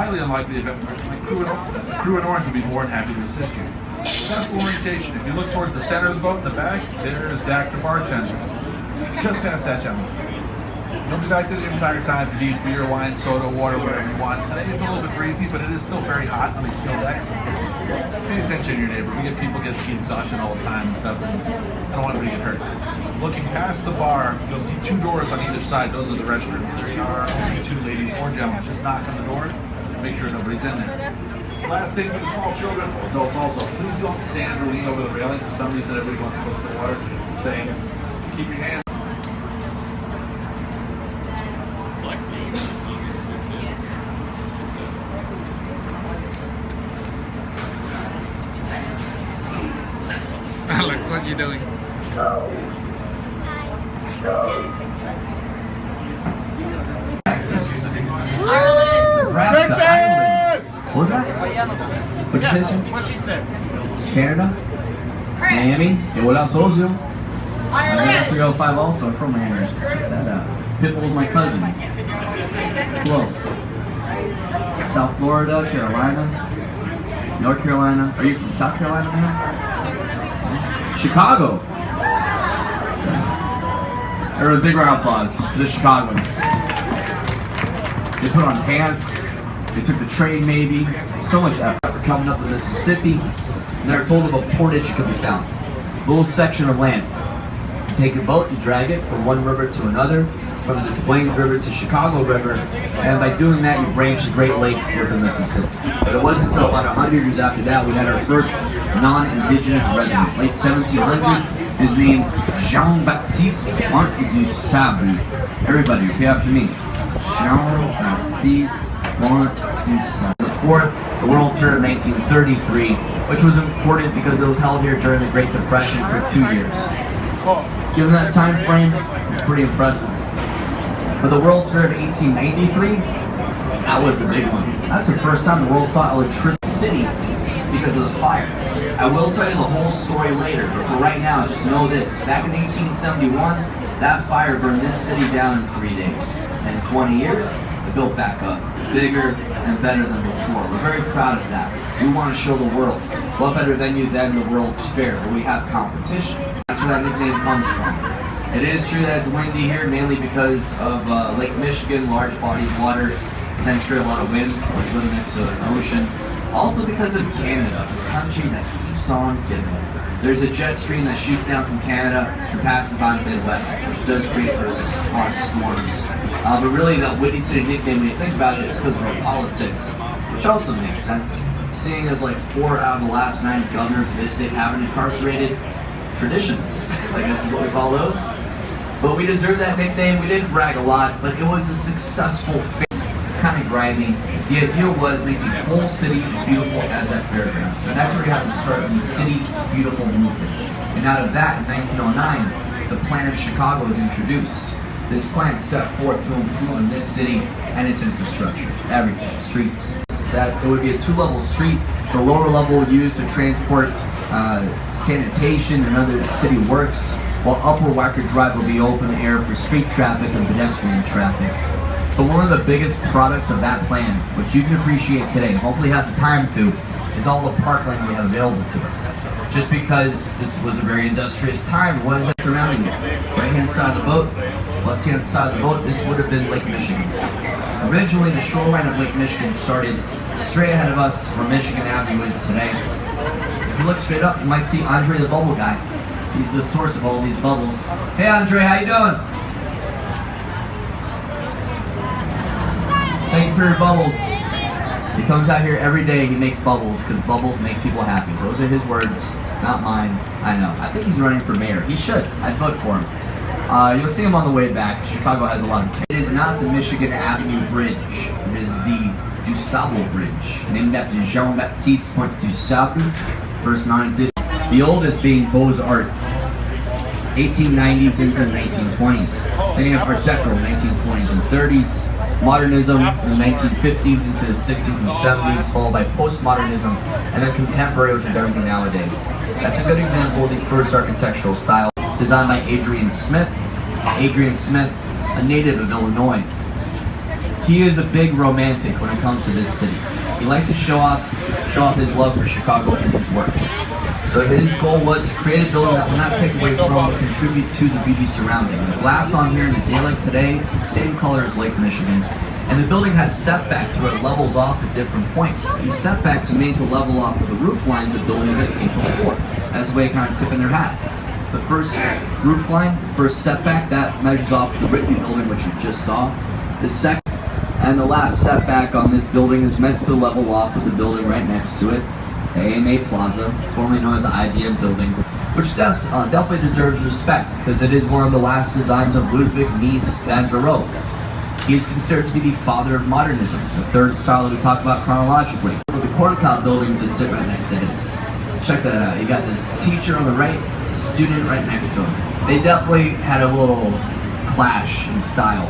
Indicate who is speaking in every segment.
Speaker 1: highly unlikely event, my crew in orange will be more than happy to assist you. Vessel orientation. If you look towards the center of the boat in the back, there's Zach the bartender. Just past that gentleman. You'll be back there the entire time if you need beer, wine, soda, water, whatever you want. Today is a little bit breezy, but it is still very hot on these steel decks. Pay attention to your neighbor. We get people get exhaustion all the time and stuff, and I don't want anybody to get hurt. Looking past the bar, you'll see two doors on either side. Those are the restrooms. There are only two ladies or gentlemen. Just knock on the door and make sure nobody's in there. Last thing for the small children, adults also, please don't stand or lean over the railing. For some reason, everybody wants to look at the water. Saying, keep your hands.
Speaker 2: Look what you're doing.
Speaker 3: Texas.
Speaker 4: Ireland.
Speaker 3: Nebraska. Ireland. What was that? What'd you say, sir?
Speaker 2: What she said.
Speaker 3: Canada. Miami. Hey, what up, Socio? I'm
Speaker 4: Ireland.
Speaker 3: 305 also. I'm from Miami. Check that out. Pitbull's my cousin. Who else? South Florida, Carolina, North Carolina. Are you from South Carolina, man? Chicago. Or a big round of applause for the Chicagoans. They put on pants. They took the train, maybe. So much effort for coming up to Mississippi. And they were told of a portage could be found. A little section of land. You take your boat, you drag it from one river to another, from the Des Plaines River to Chicago River, and by doing that, you branch the Great Lakes with the Mississippi. But it wasn't until about 100 years after that we had our first non-indigenous resident. Late 1700s, his name Jean-Baptiste Marc du Sable. Everybody, repeat after me. Jean-Baptiste Marc du Sable. The fourth, the World Tour of 1933, which was important because it was held here during the Great Depression for 2 years. Given that time frame, it's pretty impressive. But the World Tour of 1893, that was the big one. That's the first time the world saw electricity because of the fire. I will tell you the whole story later, but for right now, just know this. Back in 1871, that fire burned this city down in 3 days. And in 20 years, it built back up, bigger and better than before. We're very proud of that. We want to show the world what better venue than the World's Fair, where we have competition. That's where that nickname comes from. It is true that it's windy here, mainly because of Lake Michigan, large body of water, tends to create a lot of wind, like living next to an ocean. Also because of Canada, a country that keeps on giving. There's a jet stream that shoots down from Canada and passes by the Midwest, which does create for us a lot of storms. But really, that Windy City nickname, when you think about it, is because of our politics, which also makes sense. Seeing as like 4 out of the last 9 governors of this state have been incarcerated, traditions, I guess is what we call those. But we deserve that nickname. We didn't brag a lot, but it was a successful phase. Kind of grimy. The idea was making the whole city as beautiful as that fairgrounds. And that's where we have to start the City Beautiful movement. And out of that, in 1909, the plan of Chicago was introduced. This plan set forth to improve this city and its infrastructure. Everything, streets. That it would be a 2-level street. The lower level used to transport sanitation and other city works, while Upper Wacker Drive will be open air for street traffic and pedestrian traffic. But one of the biggest products of that plan, which you can appreciate today, and hopefully have the time to, is all the parkland we have available to us. Just because this was a very industrious time, what is that surrounding you? Right-hand side of the boat, left-hand side of the boat, this would have been Lake Michigan. Originally, the shoreline of Lake Michigan started straight ahead of us where Michigan Avenue is today. If you look straight up, you might see Andre the Bubble Guy. He's the source of all these bubbles. Hey Andre, how you doing? Thank you for your bubbles. He comes out here every day, he makes bubbles, because bubbles make people happy. Those are his words, not mine. I know. I think he's running for mayor. He should. I'd vote for him. You'll see him on the way back. Chicago has a lot of... It is not the Michigan Avenue Bridge. It is the DuSable Bridge, named after Jean-Baptiste Marc du Sable, first non-indigenous. The oldest being Beaux-Arts, 1890s into the 1920s. Then you have Art Deco, 1920s and 30s. Modernism in the 1950s into the 60s and 70s, followed by postmodernism, and then contemporary, which is everything nowadays. That's a good example of the first architectural style, designed by Adrian Smith. Adrian Smith, a native of Illinois. He is a big romantic when it comes to this city. He likes to show off his love for Chicago and his work. So his goal was to create a building that will not take away from but contribute to the beauty surrounding. The glass on here in the daylight today, same color as Lake Michigan. And the building has setbacks where it levels off at different points. These setbacks are made to level off with the roof lines of buildings that came before. That's the way kind of tipping their hat. The first roof line, first setback, that measures off the Whitney building, which you just saw. The second and the last setback on this building is meant to level off with the building right next to it, the AMA Plaza, formerly known as the IBM building, which definitely deserves respect because it is one of the last designs of Ludwig Mies van der Rohe. He is considered to be the father of modernism, the third style that we talk about chronologically. The Cornicop buildings that sit right next to his. Check that out. You got this teacher on the right, student right next to him. They definitely had a little clash in style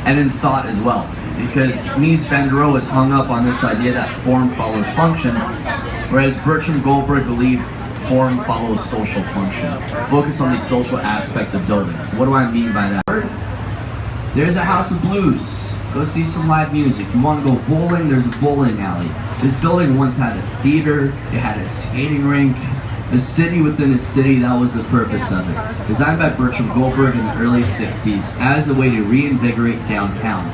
Speaker 3: and in thought as well, because Mies van der Rohe is hung up on this idea that form follows function, whereas Bertram Goldberg believed form follows social function. Focus on the social aspect of buildings. What do I mean by that? There's a House of Blues. Go see some live music. You want to go bowling? There's a bowling alley. This building once had a theater. It had a skating rink. A city within a city, that was the purpose of it. Designed by Bertram Goldberg in the early 60s as a way to reinvigorate downtown.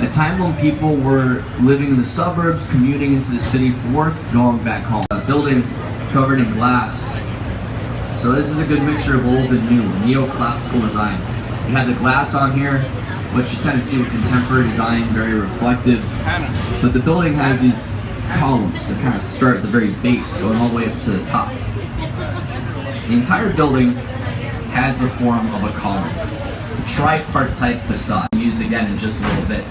Speaker 3: A time when people were living in the suburbs, commuting into the city for work, going back home. A building covered in glass. So this is a good mixture of old and new, neoclassical design. You have the glass on here, which you tend to see with contemporary design, very reflective. But the building has these columns that kind of start at the very base, going all the way up to the top. The entire building has the form of a column, a tripartite facade. Used again in just a little bit.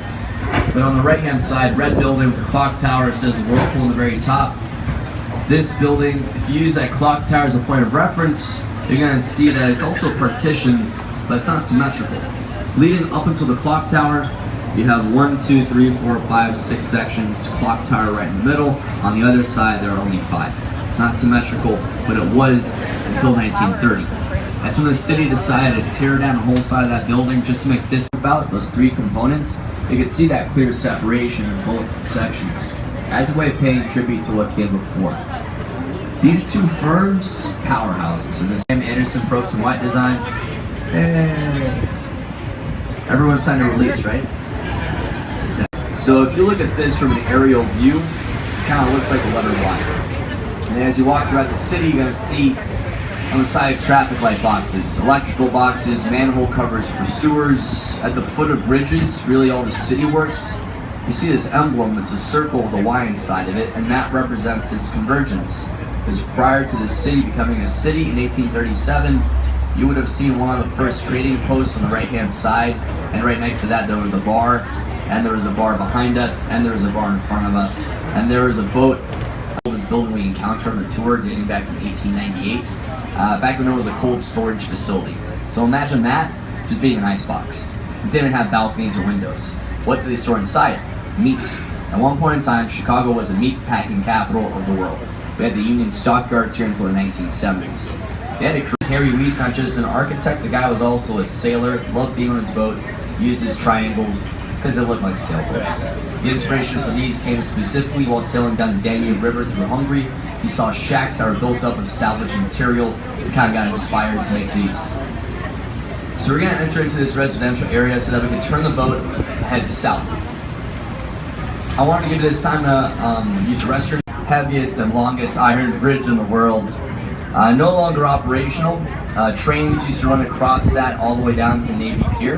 Speaker 3: But on the right-hand side, red building with the clock tower, says Whirlpool on the very top. This building, if you use that clock tower as a point of reference, you're going to see that it's also partitioned, but it's not symmetrical. Leading up until the clock tower, you have 1, 2, 3, 4, 5, 6 sections, clock tower right in the middle. On the other side, there are only 5. It's not symmetrical, but it was until 1930. That's when the city decided to tear down the whole side of that building just to make this about those 3 components. You can see that clear separation in both sections as a way of paying tribute to what came before. These 2 firms, powerhouses, and this Anderson, Probst & White design. Everyone signed a release, right? Yeah. So if you look at this from an aerial view, it kind of looks like a letter Y. And as you walk throughout the city, you're going to see on the side traffic light boxes, electrical boxes, manhole covers for sewers. At the foot of bridges, really all the city works. You see this emblem that's a circle with a Y inside of it, and that represents its convergence. Because prior to the city becoming a city in 1837, you would have seen one of the first trading posts on the right-hand side, and right next to that there was a bar, and there was a bar behind us, and there was a bar in front of us, and there was a boat. This building we encountered on the tour dating back from 1898, back when it was a cold storage facility. So imagine that just being an icebox. It didn't have balconies or windows. What did they store inside? Meat. At one point in time, Chicago was the meat packing capital of the world. We had the Union Stockyards here until the 1970s. They had a Harry Weiss, not just an architect, the guy was also a sailor, loved being on his boat, used his triangles because they looked like sailboats. The inspiration for these came specifically while sailing down the Danube River through Hungary. He saw shacks that were built up of salvaged material and kind of got inspired to make these. So we're going to enter into this residential area so that we can turn the boat and head south. I wanted to give you this time to use the restroom. Heaviest and longest iron bridge in the world. No longer operational. Trains used to run across that all the way down to Navy Pier.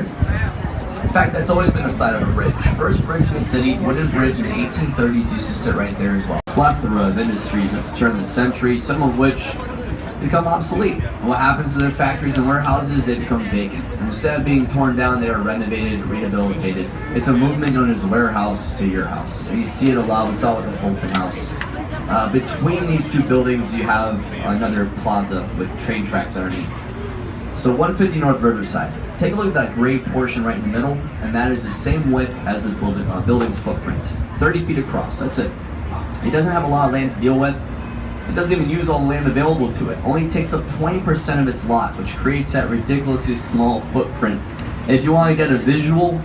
Speaker 3: In fact, that's always been the side of a bridge. First bridge in the city, wooden bridge in the 1830s used to sit right there as well. Plethora of industries at the turn of the century, some of which become obsolete. And what happens to their factories and warehouses? They become vacant. And instead of being torn down, they are renovated, rehabilitated. It's a movement known as warehouse to your house. And you see it a lot. We saw it with the Fulton House. Between these 2 buildings, you have another plaza with train tracks underneath. So 150 North Riverside. Take a look at that gray portion right in the middle, and that is the same width as the building's footprint. 30 feet across, that's it. It doesn't have a lot of land to deal with. It doesn't even use all the land available to it. Only takes up 20% of its lot, which creates that ridiculously small footprint. And if you want to get a visual,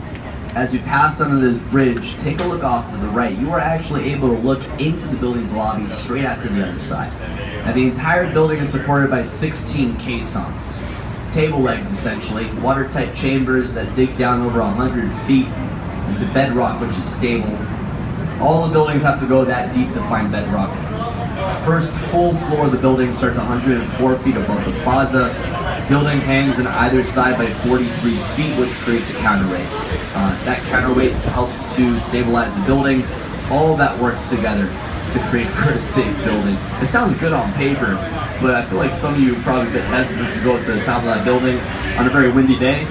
Speaker 3: as you pass under this bridge, take a look off to the right. You are actually able to look into the building's lobby straight out to the other side. Now, the entire building is supported by 16 caissons. Table legs, essentially, watertight chambers that dig down over 100 feet into bedrock, which is stable. All the buildings have to go that deep to find bedrock. First full floor of the building starts 104 feet above the plaza. Building hangs on either side by 43 feet, which creates a counterweight. That counterweight helps to stabilize the building. All of that works together to create for a safe building. It sounds good on paper, but I feel like some of you are probably a bit hesitant to go up to the top of that building on a very windy day.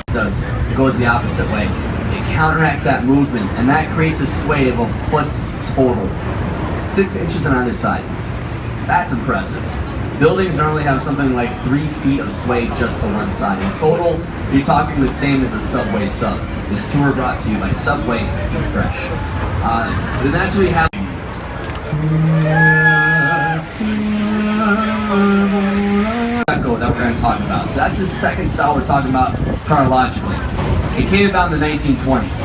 Speaker 3: It goes the opposite way. It counteracts that movement, and that creates a sway of a foot total. 6 inches on either side. That's impressive. Buildings normally have something like 3 feet of sway just to one side. In total, you're talking the same as a Subway sub. This tour brought to you by Subway and Fresh. Then that's what we have. That we're going to talk about. So that's the second style we're talking about chronologically. It came about in the 1920s.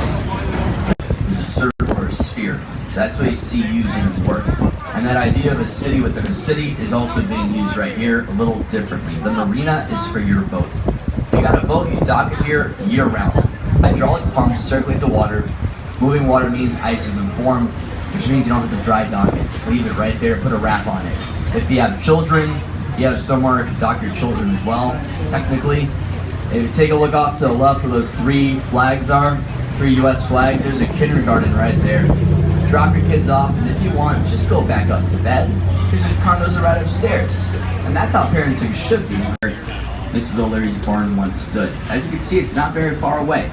Speaker 3: It's a circle or a sphere. So that's what you see used in his work. And that idea of a city within a city is also being used right here a little differently. The marina is for your boat. You got a boat, you dock it here year-round. Hydraulic pumps circulate the water. Moving water means ice isn't formed, which means you don't have to dry dock it. Leave it right there, put a wrap on it. If you have children, you have somewhere to dock your children as well, technically. If you take a look off to the left where those 3 flags are, 3 US flags, there's a kindergarten right there. Drop your kids off, and if you want, just go back up to bed, because your condos are right upstairs. And that's how parenting should be. Mrs. O'Leary's barn once stood. As you can see, it's not very far away.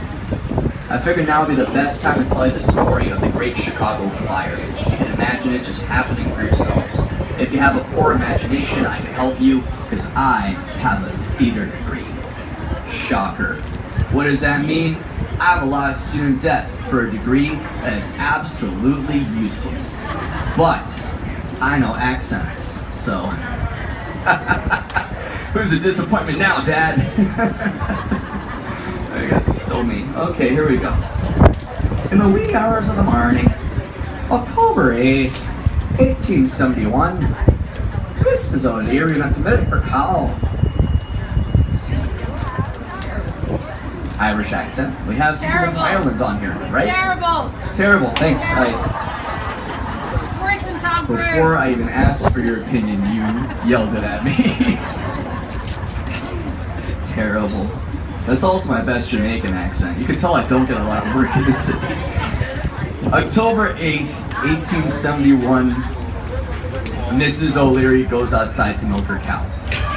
Speaker 3: I figured now would be the best time to tell you the story of the Great Chicago Fire. You can imagine it just happening for yourselves. If you have a poor imagination, I can help you, because I have a theater degree. Shocker. What does that mean? I have a lot of student debt for a degree that is absolutely useless. But I know accents, so who's a disappointment now, Dad? I guess it's still me. Okay, here we go. In the wee hours of the morning, October 8th, 1871, Mrs. O'Leary went to milk her cow. Irish accent. We have some people from Ireland on here, right?
Speaker 2: Terrible.
Speaker 3: Terrible. Thanks.
Speaker 2: Worse than Tom Cruise.
Speaker 3: Before I even asked for your opinion, you yelled it at me. Terrible. That's also my best Jamaican accent. You can tell I don't get a lot of work in this city. October 8th, 1871, Mrs. O'Leary goes outside to milk her cow.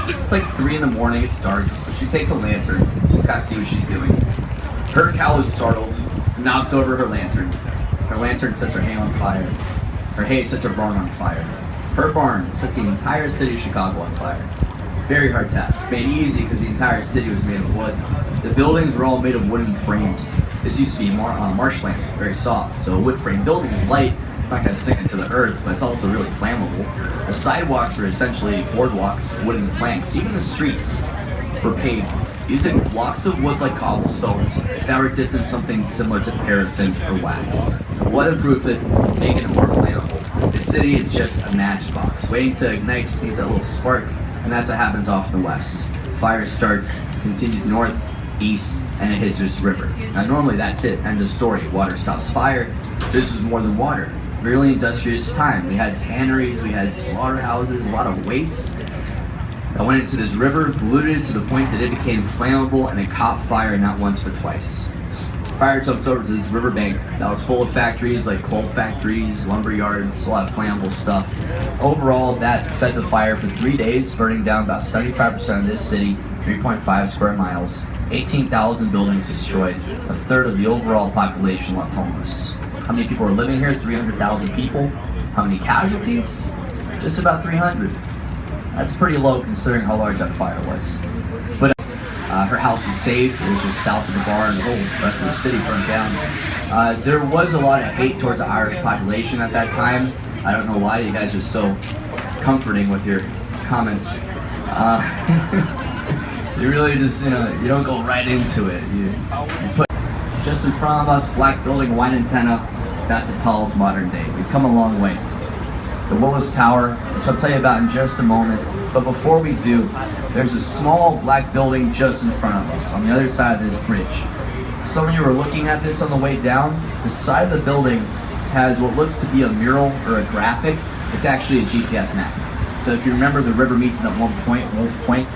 Speaker 3: It's like 3 in the morning, it's dark, so she takes a lantern, just gotta see what she's doing. Her cow is startled, knocks over her lantern. Her lantern sets her hay on fire. Her hay sets her barn on fire. Her barn sets the entire city of Chicago on fire. Very hard task, made easy because the entire city was made of wood. The buildings were all made of wooden frames. This used to be marshland, very soft, so a wood frame building is light. It's not going to sink into the earth, but it's also really flammable. The sidewalks were essentially boardwalks, wooden planks. Even the streets were paved using blocks of wood like cobblestones that were dipped in something similar to paraffin or wax. Weatherproof it, making it more flammable. The city is just a matchbox, waiting to ignite, just needs that little spark, and that's what happens off in the west. Fire starts, continues north, east, and it hits this river. Now normally that's it, end of story. Water stops fire. This was more than water. Really industrious time. We had tanneries, we had slaughterhouses, a lot of waste that went into this river, polluted it to the point that it became flammable, and it caught fire not once but twice. Fire jumps over to this riverbank that was full of factories like coal factories, lumber yards, a lot of flammable stuff. Overall, that fed the fire for 3 days, burning down about 75% of this city, 3.5 square miles, 18,000 buildings destroyed, a third of the overall population left homeless. How many people are living here? 300,000 people. How many casualties? Just about 300. That's pretty low considering how large that fire was. But her house was saved. It was just south of the bar, and the whole rest of the city burned down. There was a lot of hate towards the Irish population at that time. I don't know why you guys are so comforting with your comments. You really just, you don't go right into it. You put Just in front of us, black building, white antenna. That's the tallest modern day. We've come a long way. The Willis Tower, which I'll tell you about in just a moment. But before we do, there's a small black building just in front of us, on the other side of this bridge. Some of you are looking at this on the way down. The side of the building has what looks to be a mural or a graphic. It's actually a GPS map. So if you remember, the river meets at one point, Wolf Point.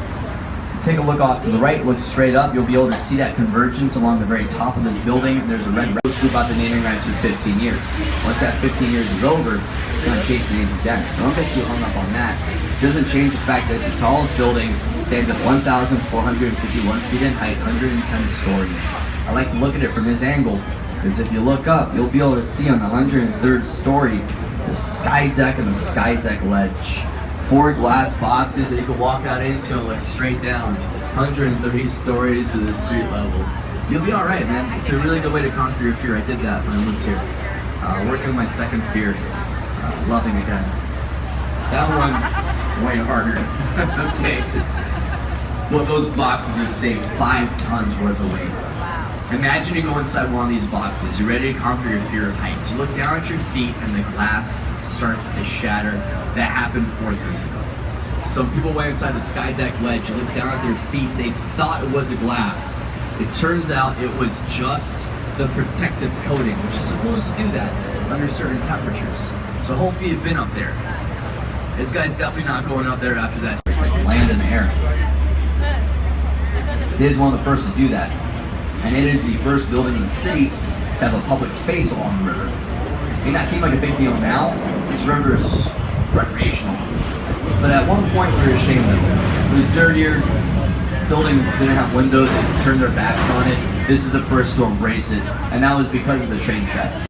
Speaker 3: Take a look off to the right, look straight up, you'll be able to see that convergence along the very top of this building. There's a red rose group out the naming rights for 15 years. Once that 15 years is over, it's going to change the names again. So don't get too hung up on that. It doesn't change the fact that it's the tallest building, stands at 1,451 feet in height, 110 stories. I like to look at it from this angle, because if you look up, you'll be able to see on the 103rd story, the sky deck and the sky deck ledge. 4 glass boxes that you can walk out into and look straight down. 130 stories to the street level. You'll be alright, man. It's a really good way to conquer your fear. I did that when I moved here. Working with my second fear. Loving again. That one, way harder. Okay. Well, those boxes just saved 5 tons worth of weight. Imagine you go inside one of these boxes. You're ready to conquer your fear of heights. You look down at your feet and the glass starts to shatter. That happened 4 years ago. Some people went inside the sky deck ledge. You look down at their feet. They thought it was a glass. It turns out it was just the protective coating, which is supposed to do that under certain temperatures. So hopefully you've been up there. This guy's definitely not going up there after that. Land in the air. It is one of the first to do that. And it is the first building in the city to have a public space along the river. It may not seem like a big deal now. This river is recreational. But at one point we were ashamed of it. It was dirtier. Buildings didn't have windows and turned their backs on it. This is the first to embrace it. And that was because of the train tracks.